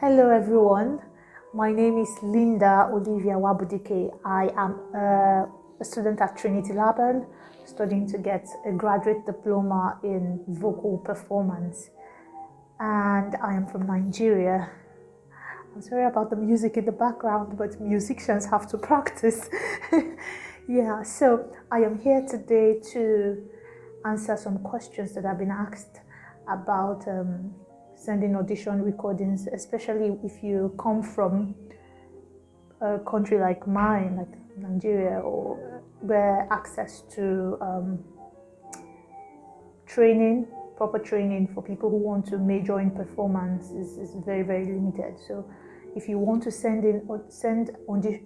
Hello everyone, my name is Linda Olivia Wabudike. I am a student at Trinity Laban, studying to get a graduate diploma in vocal performance, and I am from Nigeria. I'm sorry about the music in the background, but musicians have to practice. Yeah, so I am here today to answer some questions that have been asked about sending audition recordings, especially if you come from a country like mine, like Nigeria, or where access to proper training for people who want to major in performance is very, very limited. So if you want to send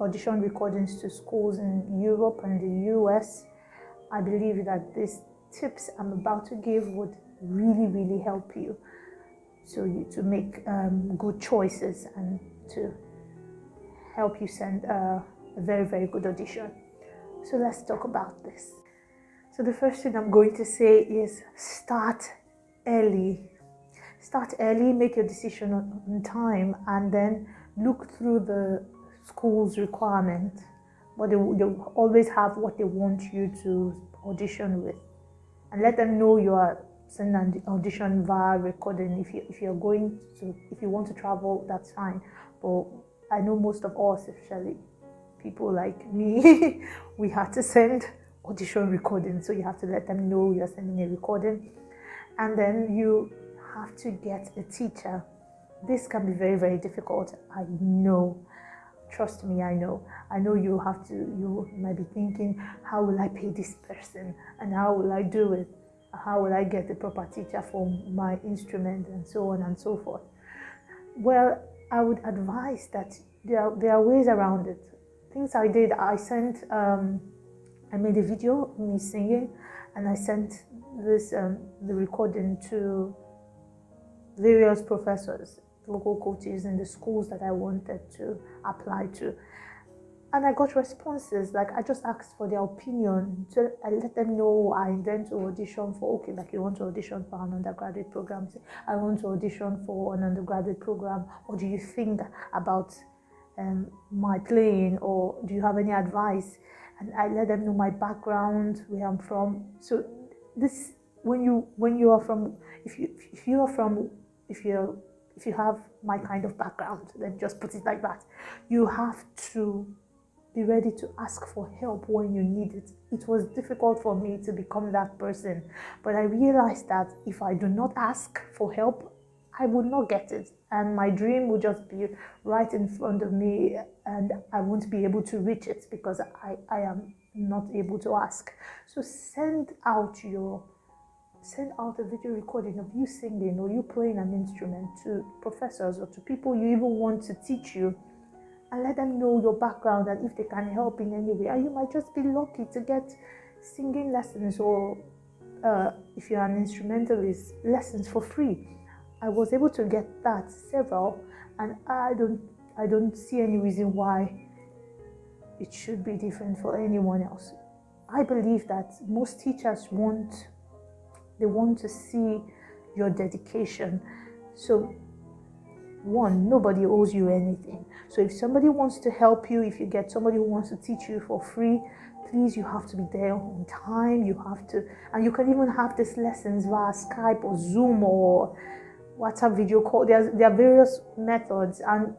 audition recordings to schools in Europe and the US, I believe that these tips I'm about to give would really, really help you to make good choices and to help you send a very, very good audition. So let's talk about this. So the first thing I'm going to say is start early. Start early, make your decision on time, and then look through the school's requirement. But they always have what they want you to audition with, and let them know you are sending an audition via recording. If you want to travel, that's fine. But I know most of us, especially people like me, we had to send audition recording, so you have to let them know you're sending a recording, and then you have to get a teacher. This can be very, very difficult. I know. Trust me, I know you might be thinking, how will I pay this person, and how will I do it, how will I get the proper teacher for my instrument, and so on and so forth. Well, I would advise that there are ways around it. Things I did, I made a video of me singing, and I sent the recording to various professors, local coaches in the schools that I wanted to apply to. And I got responses. Like, I just asked for their opinion. So I let them know I intend to audition for, okay, like you want to audition for an undergraduate program. I want to audition for an undergraduate program. What do you think about my playing, or do you have any advice? And I let them know my background, where I'm from. So this, when you are from, if you have my kind of background, then just put it like that. You have to be ready to ask for help when you need it. It was difficult for me to become that person, but I realized that if I do not ask for help, I would not get it, and my dream would just be right in front of me, and I won't be able to reach it because I am not able to ask. So send out a video recording of you singing or you playing an instrument to professors or to people you even want to teach you, and let them know your background and if they can help in any way. And you might just be lucky to get singing lessons, or if you're an instrumentalist, lessons for free. I was able to get that several, and I don't see any reason why it should be different for anyone else. I believe that most teachers want to see your dedication. So one, nobody owes you anything. So if somebody wants to help you, if you get somebody who wants to teach you for free, please, you have to be there on time. You have to, and you can even have these lessons via Skype or Zoom or WhatsApp video call. There are various methods, and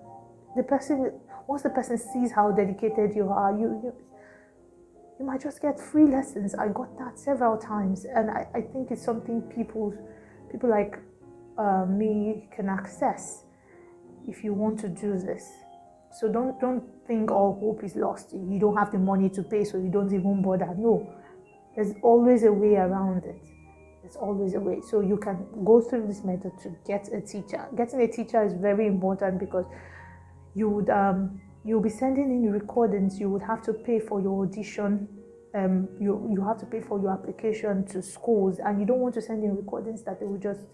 once the person sees how dedicated you are, you might just get free lessons. I got that several times, and I think it's something people like me can access if you want to do this. So don't think all hope is lost. You don't have the money to pay, so you don't even bother. No, there's always a way around it. There's always a way. So you can go through this method to get a teacher. Getting a teacher is very important because you'll be sending in recordings. You would have to pay for your audition. You have to pay for your application to schools, and you don't want to send in recordings that they will just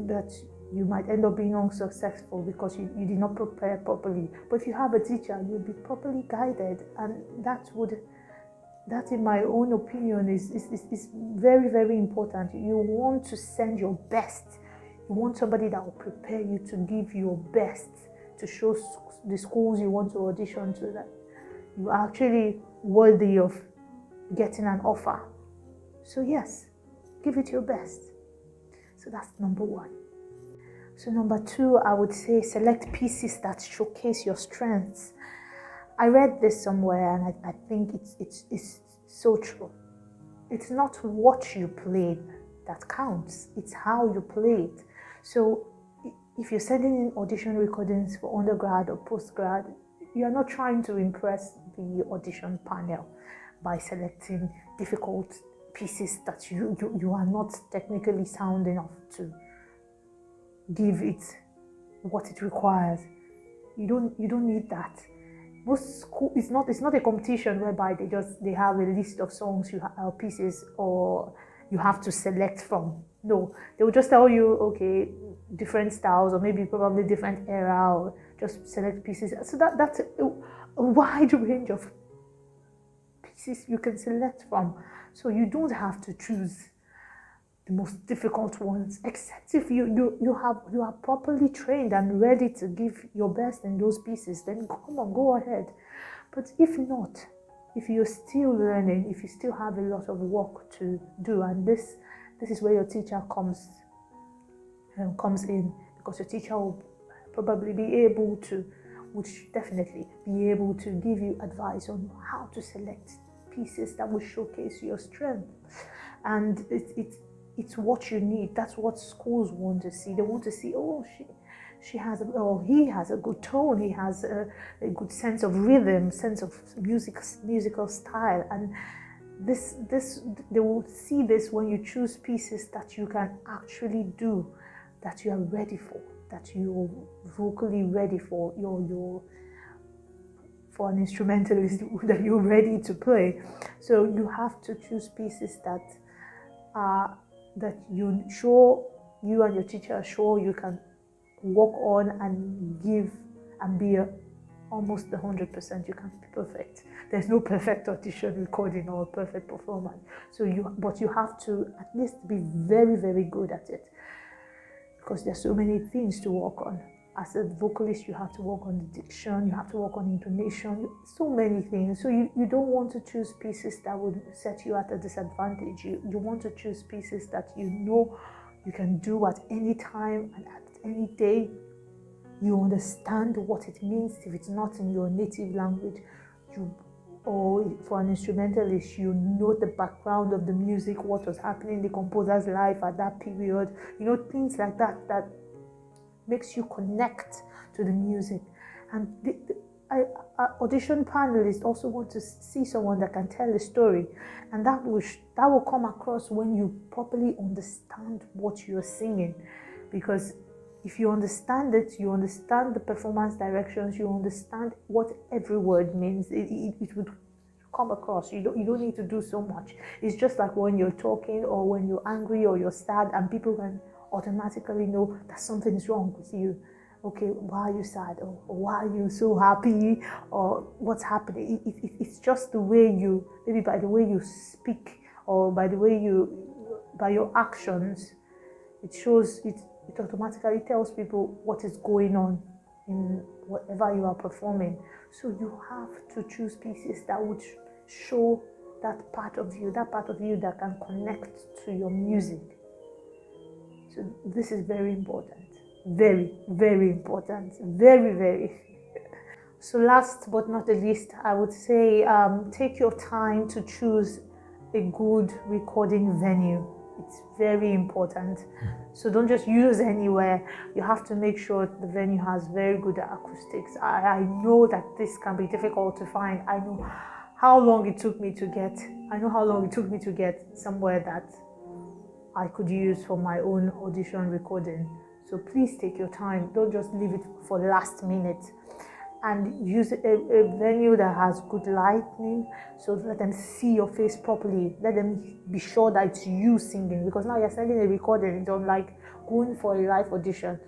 that you might end up being unsuccessful because you did not prepare properly. But if you have a teacher, you'll be properly guided, and that in my own opinion is very, very important. You want to send your best. You want somebody that will prepare you to give your best, to show the schools you want to audition to that you are actually worthy of getting an offer. So yes, give it your best. So that's number one. So number two, I would say select pieces that showcase your strengths. I read this somewhere and I think it's so true. It's not what you played that counts, it's how you play it. So if you're sending in audition recordings for undergrad or postgrad, you're not trying to impress the audition panel by selecting difficult pieces that you are not technically sound enough to give it what it requires. You don't need that. Most school, it's not a competition whereby they have a list of songs pieces or you have to select from. No, they will just tell you, okay, different styles or maybe probably different era, or just select pieces. So that's a wide range of pieces you can select from. So you don't have to choose the most difficult ones, except if you are properly trained and ready to give your best in those pieces, then come on, go ahead. But if not, if you're still learning, if you still have a lot of work to do, and this is where your teacher comes in, because your teacher will probably be able to, which definitely be able to give you advice on how to select pieces that will showcase your strength. And it's what you need. That's what schools want to see. They want to see, oh, he has a good tone, he has a good sense of rhythm, sense of musical style, and this they will see this when you choose pieces that you can actually do, that you are ready for, that you're vocally ready for, you're for an instrumentalist, that you're ready to play. So you have to choose pieces that you and your teacher are sure you can work on and give and be almost the 100%. You can't be perfect. There's no perfect audition recording or perfect performance. But you have to at least be very, very good at it, because there's so many things to work on. As a vocalist, you have to work on the diction, you have to work on intonation, so many things. So you don't want to choose pieces that would set you at a disadvantage. You want to choose pieces that you know you can do at any time and at any day. You understand what it means if it's not in your native language. Or for an instrumentalist, you know the background of the music, what was happening in the composer's life at that period. Things like that makes you connect to the music. And audition panelists also want to see someone that can tell a story, and that will come across when you properly understand what you're singing. Because if you understand it, you understand the performance directions, you understand what every word means, it would come across. You don't need to do so much. It's just like when you're talking or when you're angry or you're sad, and people can automatically know that something is wrong with you. Okay, why are you sad? Or why are you so happy? Or what's happening? It's just the way maybe by the way you speak, or by your actions, it shows it automatically tells people what is going on in whatever you are performing. So you have to choose pieces that would show that part of you that can connect to your music. So this is very important. Very, very important. Very, very. So last but not the least, I would say take your time to choose a good recording venue. It's very important. So don't just use anywhere. You have to make sure the venue has very good acoustics. I know that this can be difficult to find. I know how long it took me to get somewhere that I could use for my own audition recording. So please take your time. Don't just leave it for last minute. And use a venue that has good lighting, so let them see your face properly. Let them be sure that it's you singing, because now you're sending a recording. You don't like going for a live audition.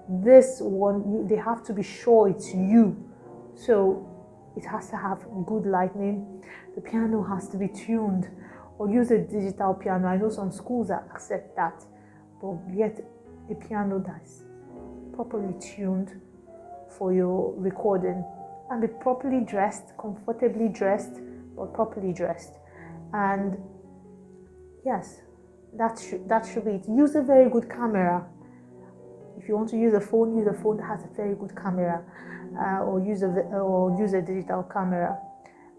This one, they have to be sure it's you. So it has to have good lighting. The piano has to be tuned, or use a digital piano. I know some schools that accept that, but get a piano that's properly tuned for your recording, and be properly dressed, comfortably dressed, but properly dressed. And yes, that should be it. Use a very good camera. If you want to use a phone that has a very good camera, or use a digital camera.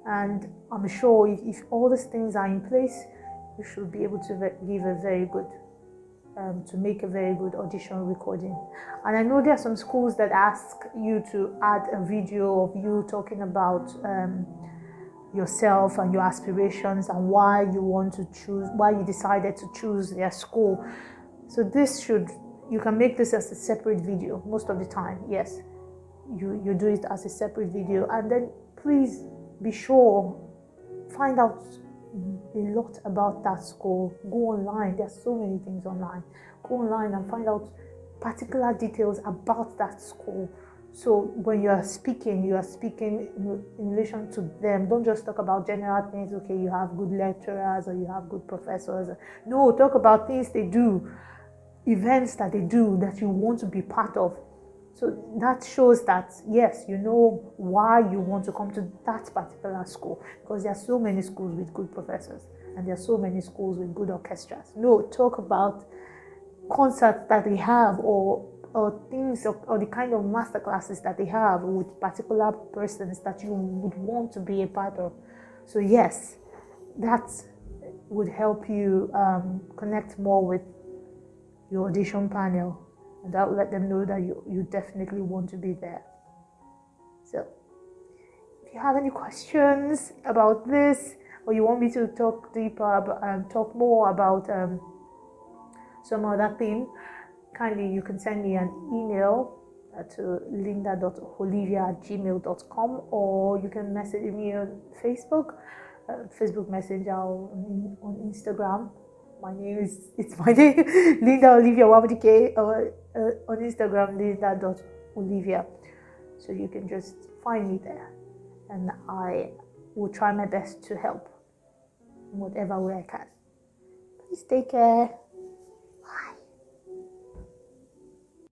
And I'm sure if all these things are in place, you should be able to give a very good, to make a very good audition recording. And I know there are some schools that ask you to add a video of you talking about yourself and your aspirations and why you decided to choose their school. So you can make this as a separate video most of the time. Yes, you do it as a separate video, and then please be sure, find out a lot about that school. Go online, there's so many things online. Go online and find out particular details about that school. So when you are speaking in relation to them. Don't just talk about general things. Okay, you have good lecturers or you have good professors. No, talk about things they do, events that they do that you want to be part of. So that shows that, yes, you know why you want to come to that particular school, because there are so many schools with good professors and there are so many schools with good orchestras. No, talk about concerts that they have, or things, or the kind of master classes that they have with particular persons that you would want to be a part of. So yes, that would help you connect more with your audition panel. And that will let them know that you definitely want to be there. So, if you have any questions about this, or you want me to talk deeper and talk more about some other thing, kindly you can send me an email to linda.olivia@gmail.com, or you can message me on Facebook, Facebook Messenger, or on Instagram. My name, Linda Olivia Wabdike, or on Instagram, linda.olivia. So you can just find me there, and I will try my best to help in whatever way I can. Please take care.